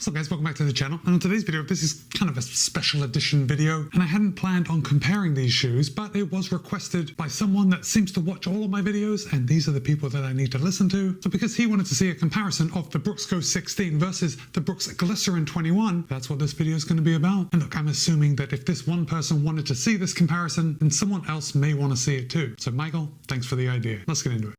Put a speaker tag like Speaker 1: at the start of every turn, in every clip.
Speaker 1: What's up guys, welcome back to the channel, and on today's video this is kind of a special edition video, and I hadn't planned on comparing these shoes, but it was requested by someone that seems to watch all of my videos, and these are the people that I need to listen to. So because he wanted to see a comparison of the Brooks Go 16 versus the Brooks Glycerin 21, that's what this video is going to be about. And look, I'm assuming that if this one person wanted to see this comparison, then someone else may want to see it too. So Michael, thanks for the idea. Let's get into it.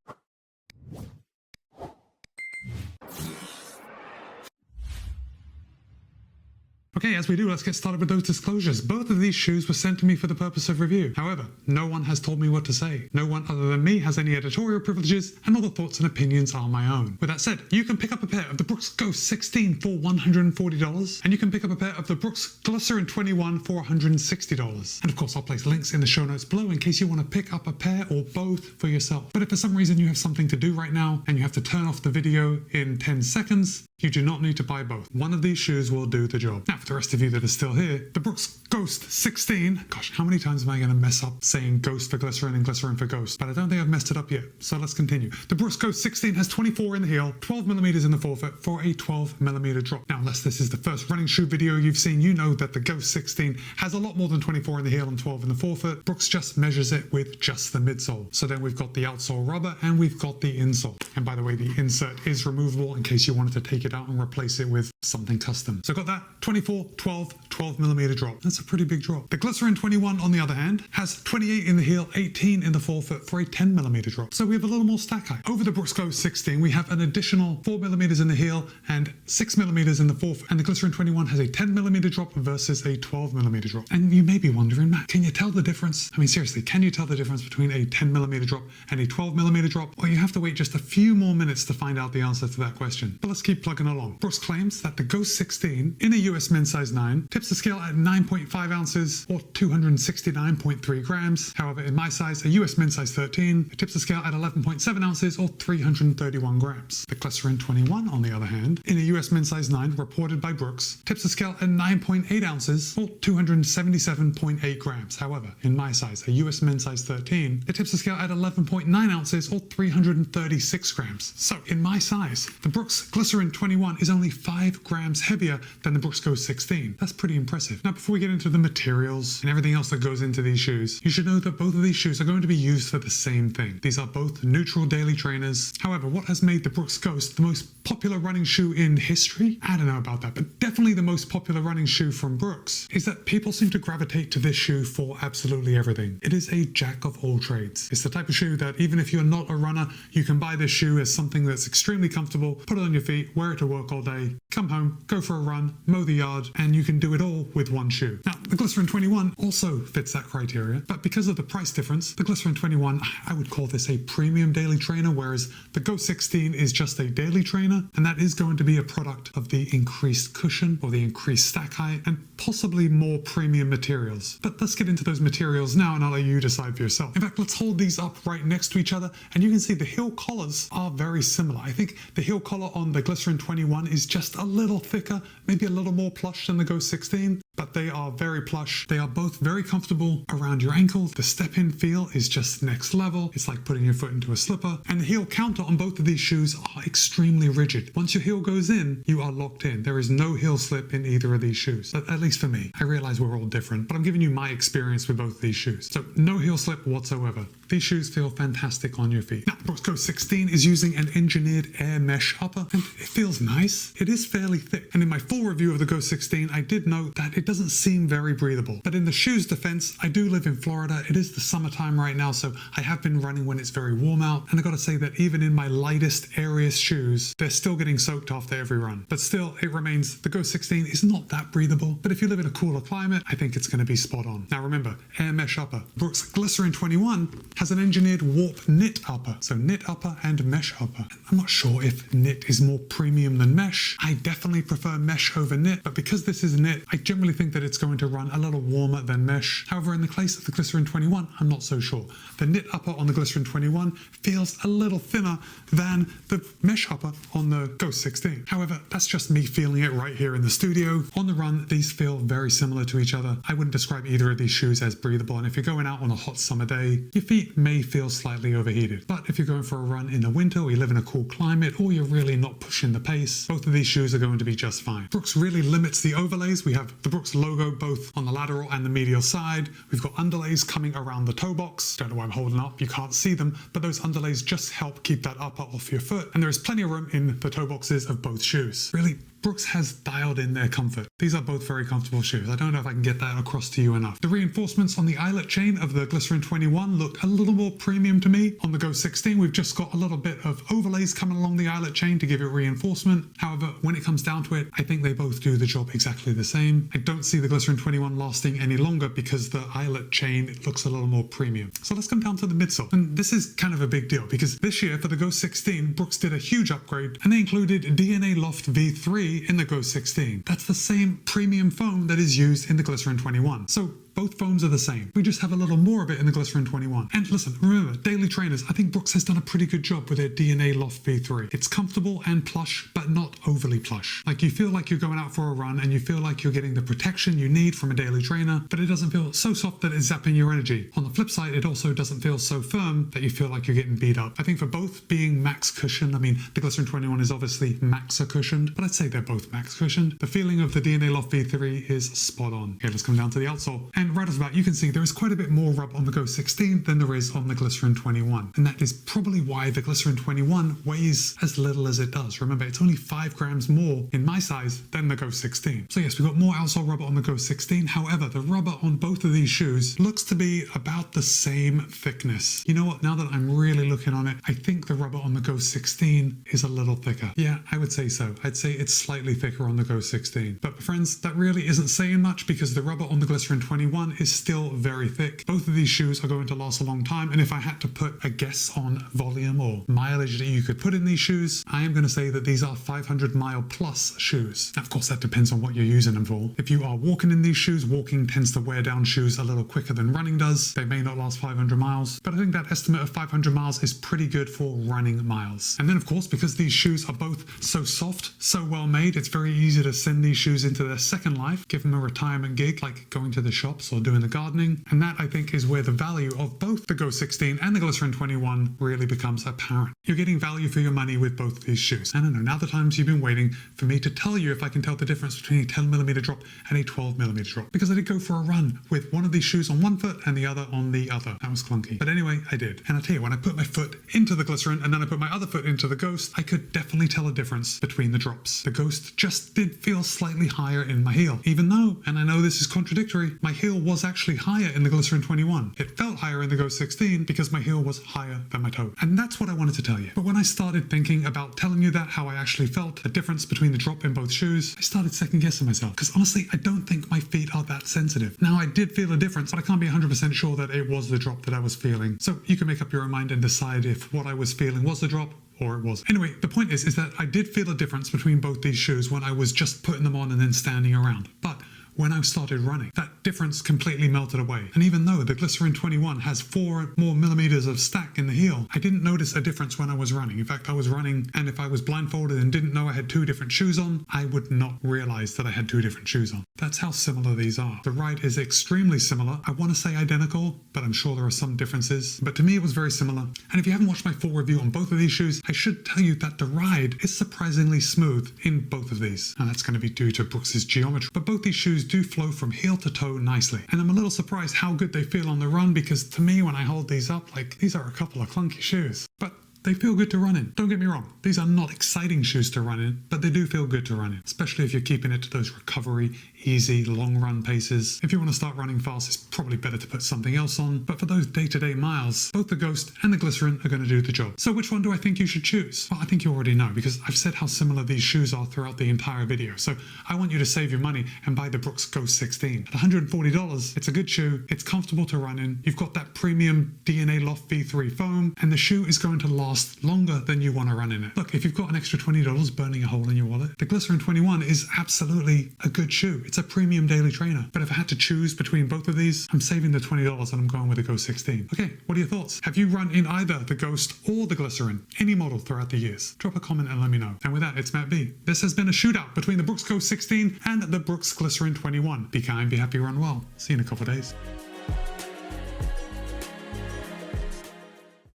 Speaker 1: Okay, as we do, let's get started with those disclosures. Both of these shoes were sent to me for the purpose of review. However, no one has told me what to say. No one other than me has any editorial privileges, and all the thoughts and opinions are my own. With that said, you can pick up a pair of the Brooks Go 16 for $140, and you can pick up a pair of the Brooks Glycerin 21 for $160. And of course, I'll place links in the show notes below in case you want to pick up a pair or both for yourself. But if for some reason you have something to do right now, and you have to turn off the video in 10 seconds, you do not need to buy both. One of these shoes will do the job. Now, for the rest of you that are still here, the Brooks Ghost 16. Gosh, how many times am I going to mess up saying Ghost for Glycerin and Glycerin for Ghost? But I don't think I've messed it up yet, so let's continue. The Brooks Ghost 16 has 24 in the heel, 12mm in the forefoot for a 12mm drop. Now, unless this is the first running shoe video you've seen, you know that the Ghost 16 has a lot more than 24 in the heel and 12 in the forefoot. Brooks just measures it with just the midsole. So then we've got the outsole rubber and we've got the insole. And by the way, the insert is removable in case you wanted to take it out and replace it with something custom. So got that 24, 12mm drop. That's a pretty big drop. The Glycerin 21, on the other hand, has 28 in the heel, 18 in the forefoot for a 10mm drop. So we have a little more stack height. Over the Brooks Go 16, we have an additional 4mm in the heel and 6mm in the forefoot. And the Glycerin 21 has a 10mm drop versus a 12mm drop. And you may be wondering, Matt, can you tell the difference? I mean, seriously, can you tell the difference between a 10mm drop and a 12mm drop? Or you have to wait just a few more minutes to find out the answer to that question. But let's keep plugging along. Brooks claims that the Go 16 in a US men's size 9 tips the scale at 9.5 ounces or 269.3 grams. However, in my size, a US men's size 13, it tips the scale at 11.7 ounces or 331 grams. The Glycerin 21, on the other hand, in a US men's size 9 reported by Brooks, tips the scale at 9.8 ounces or 277.8 grams. However, in my size, a US men's size 13, it tips the scale at 11.9 ounces or 336 grams. So, in my size, the Brooks Glycerin 21 is only 5 grams heavier than the Brooks Go 16. That's pretty impressive. Now, before we get into the materials and everything else that goes into these shoes, you should know that both of these shoes are going to be used for the same thing. These are both neutral daily trainers. However, what has made the Brooks Ghost the most popular running shoe in history? I don't know about that, but definitely the most popular running shoe from Brooks is that people seem to gravitate to this shoe for absolutely everything. It is a jack of all trades. It's the type of shoe that even if you're not a runner, you can buy this shoe as something that's extremely comfortable, put it on your feet, wear it to work all day, come home, go for a run, mow the yard, and you can do it all with one shoe. Now, the Glycerin 21 also fits that criteria, but because of the price difference, the Glycerin 21, I would call this a premium daily trainer, whereas the Go 16 is just a daily trainer, and that is going to be a product of the increased cushion or the increased stack height and possibly more premium materials. But let's get into those materials now, and I'll let you decide for yourself. In fact, let's hold these up right next to each other, and you can see the heel collars are very similar. I think the heel collar on the Glycerin 21 is just a little thicker, maybe a little more plush than the Go 16, but they are very plush. They are both very comfortable around your ankle. The step-in feel is just next level. It's like putting your foot into a slipper. And the heel counter on both of these shoes are extremely rigid. Once your heel goes in, you are locked in. There is no heel slip in either of these shoes, at least for me. I realize we're all different, but I'm giving you my experience with both of these shoes. So no heel slip whatsoever. These shoes feel fantastic on your feet. Now, the Brooks Go 16 is using an engineered air mesh upper, and it feels nice. It is fairly thick. And in my full review of the Go 16, I did note that it doesn't seem very breathable. But in the shoe's defense, I do live in Florida. It is the summertime right now, so I have been running when it's very warm out. And I gotta say that even in my lightest, airiest shoes, they're still getting soaked after every run. But still, it remains, the Go 16 is not that breathable. But if you live in a cooler climate, I think it's gonna be spot on. Now remember, air mesh upper. Brooks Glycerin 21 has an engineered warp knit upper. So knit upper and mesh upper. I'm not sure if knit is more premium than mesh. I definitely prefer mesh over knit, but because this is knit, I generally think that it's going to run a little warmer than mesh. However, in the case of the Glycerin 21, I'm not so sure. The knit upper on the Glycerin 21 feels a little thinner than the mesh upper on the Go 16. However, that's just me feeling it right here in the studio. On the run, these feel very similar to each other. I wouldn't describe either of these shoes as breathable, and if you're going out on a hot summer day, your feet may feel slightly overheated. But if you're going for a run in the winter, or you live in a cool climate, or you're really not pushing the pace, both of these shoes are going to be just fine. Brooks really limits the overlays. We have the Brooks logo both on the lateral and the medial side. We've got underlays coming around the toe box. Don't know why I'm holding up, you can't see them, but those underlays just help keep that upper off your foot, and there is plenty of room in the toe boxes of both shoes. Really, Brooks has dialed in their comfort. These are both very comfortable shoes. I don't know if I can get that across to you enough. The reinforcements on the eyelet chain of the Glycerin 21 look a little more premium to me. On the Go 16, we've just got a little bit of overlays coming along the eyelet chain to give it reinforcement. However, when it comes down to it, I think they both do the job exactly the same. I don't see the Glycerin 21 lasting any longer because the eyelet chain looks a little more premium. So let's come down to the midsole. And this is kind of a big deal because this year for the Go 16, Brooks did a huge upgrade and they included DNA Loft V3 in the Go 16. That's the same premium foam that is used in the Glycerin 21. So both foams are the same. We just have a little more of it in the Glycerin 21. And listen, remember, daily trainers, I think Brooks has done a pretty good job with their DNA Loft V3. It's comfortable and plush, but not overly plush. Like you feel like you're going out for a run and you feel like you're getting the protection you need from a daily trainer, but it doesn't feel so soft that it's zapping your energy. On the flip side, it also doesn't feel so firm that you feel like you're getting beat up. I think for both being max cushioned, I mean, the Glycerin 21 is obviously maxa cushioned, but I'd say they're both max cushioned. The feeling of the DNA Loft V3 is spot on. Okay, let's come down to the outsole. And right off the bat, you can see there is quite a bit more rub on the Go 16 than there is on the Glycerin 21. And that is probably why the Glycerin 21 weighs as little as it does. Remember, it's only 5 grams more in my size than the Go 16. So yes, we've got more outsole rubber on the Go 16. However, the rubber on both of these shoes looks to be about the same thickness. You know what? Now that I'm really looking on it, I think the rubber on the Go 16 is a little thicker. Yeah, I would say so. I'd say it's slightly thicker on the Go 16. But friends, that really isn't saying much because the rubber on the Glycerin 21 is still very thick. Both of these shoes are going to last a long time, and if I had to put a guess on volume or mileage that you could put in these shoes, I am going to say that these are 500 mile plus shoes. Now, of course, that depends on what you're using them for. If you are walking in these shoes, walking tends to wear down shoes a little quicker than running does. They may not last 500 miles, but I think that estimate of 500 miles is pretty good for running miles. And then, of course, because these shoes are both so soft, so well made, it's very easy to send these shoes into their second life, give them a retirement gig like going to the shops or doing the gardening, and that I think is where the value of both the Go 16 and the Glycerin 21 really becomes apparent. You're getting value for your money with both of these shoes. I don't know, now the times you've been waiting for me to tell you if I can tell the difference between a 10mm drop and a 12mm drop, because I did go for a run with one of these shoes on one foot and the other on the other. That was clunky. But anyway, I did. And I tell you, when I put my foot into the Glycerin and then I put my other foot into the Ghost, I could definitely tell a difference between the drops. The Ghost just did feel slightly higher in my heel, even though, and I know this is contradictory, my heel was actually higher in the Glycerin 21. It felt higher in the Go 16 because my heel was higher than my toe. And that's what I wanted to tell you. But when I started thinking about telling you that, how I actually felt, the difference between the drop in both shoes, I started second guessing myself. Because honestly, I don't think my feet are that sensitive. Now, I did feel a difference, but I can't be 100% sure that it was the drop that I was feeling. So you can make up your own mind and decide if what I was feeling was the drop or it was. Anyway, the point is that I did feel a difference between both these shoes when I was just putting them on and then standing around. But when I started running, that difference completely melted away. And even though the Glycerin 21 has 4 more millimeters of stack in the heel, I didn't notice a difference when I was running. In fact, I was running, and if I was blindfolded and didn't know I had 2 different shoes on, I would not realize that I had 2 different shoes on. That's how similar these are. The ride is extremely similar. I want to say identical, but I'm sure there are some differences. But to me, it was very similar. And if you haven't watched my full review on both of these shoes, I should tell you that the ride is surprisingly smooth in both of these. And that's going to be due to Brooks's geometry. But both these shoes do flow from heel to toe nicely. And I'm a little surprised how good they feel on the run, because to me, when I hold these up, like, these are a couple of clunky shoes. But they feel good to run in. Don't get me wrong, these are not exciting shoes to run in, but they do feel good to run in, especially if you're keeping it to those recovery, easy, long run paces. If you want to start running fast, it's probably better to put something else on, but for those day-to-day miles, both the Ghost and the Glycerin are going to do the job. So which one do I think you should choose? Well, I think you already know, because I've said how similar these shoes are throughout the entire video. So I want you to save your money and buy the Brooks Go 16. At $140, it's a good shoe, it's comfortable to run in, you've got that premium DNA Loft V3 foam, and the shoe is going to last last longer than you want to run in it. Look, if you've got an extra $20 burning a hole in your wallet, the Glycerin 21 is absolutely a good shoe. It's a premium daily trainer. But if I had to choose between both of these, I'm saving the $20 and I'm going with the Go 16. Okay, what are your thoughts? Have you run in either the Ghost or the Glycerin, any model throughout the years? Drop a comment and let me know. And with that, it's Matt B. This has been a shootout between the Brooks Go 16 and the Brooks Glycerin 21. Be kind, be happy, run well. See you in a couple of days.